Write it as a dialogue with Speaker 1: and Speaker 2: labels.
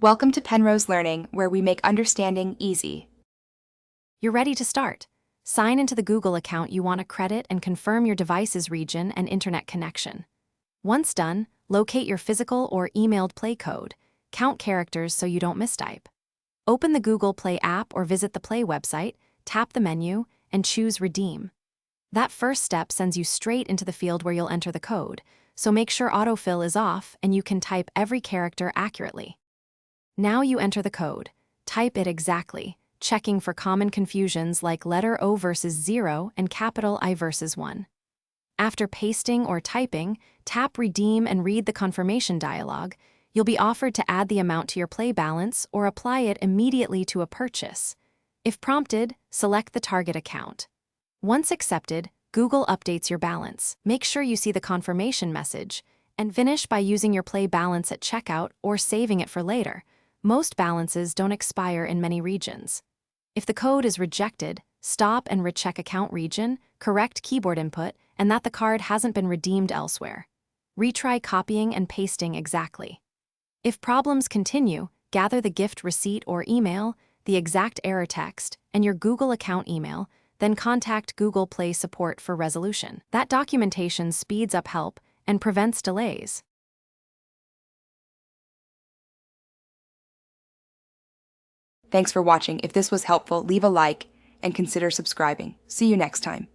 Speaker 1: Welcome to Penrose Learning, where we make understanding easy.
Speaker 2: You're ready to start. Sign into the Google account you want to credit and confirm your device's region and internet connection. Once done, locate your physical or emailed Play code. Count characters so you don't mistype. Open the Google Play app or visit the Play website, tap the menu, and choose Redeem. That first step sends you straight into the field where you'll enter the code, so make sure autofill is off and you can type every character accurately. Now you enter the code. Type it exactly, checking for common confusions like letter O versus 0 and capital I versus 1. After pasting or typing, tap Redeem and read the confirmation dialog. You'll be offered to add the amount to your Play balance or apply it immediately to a purchase. If prompted, select the target account. Once accepted, Google updates your balance. Make sure you see the confirmation message, and finish by using your Play balance at checkout or saving it for later. Most balances don't expire in many regions. If the code is rejected, stop and recheck account region, correct keyboard input, and that the card hasn't been redeemed elsewhere. Retry copying and pasting exactly. If problems continue, gather the gift receipt or email, the exact error text, and your Google account email, then contact Google Play support for resolution. That documentation speeds up help and prevents delays.
Speaker 1: Thanks for watching. If this was helpful, leave a like and consider subscribing. See you next time.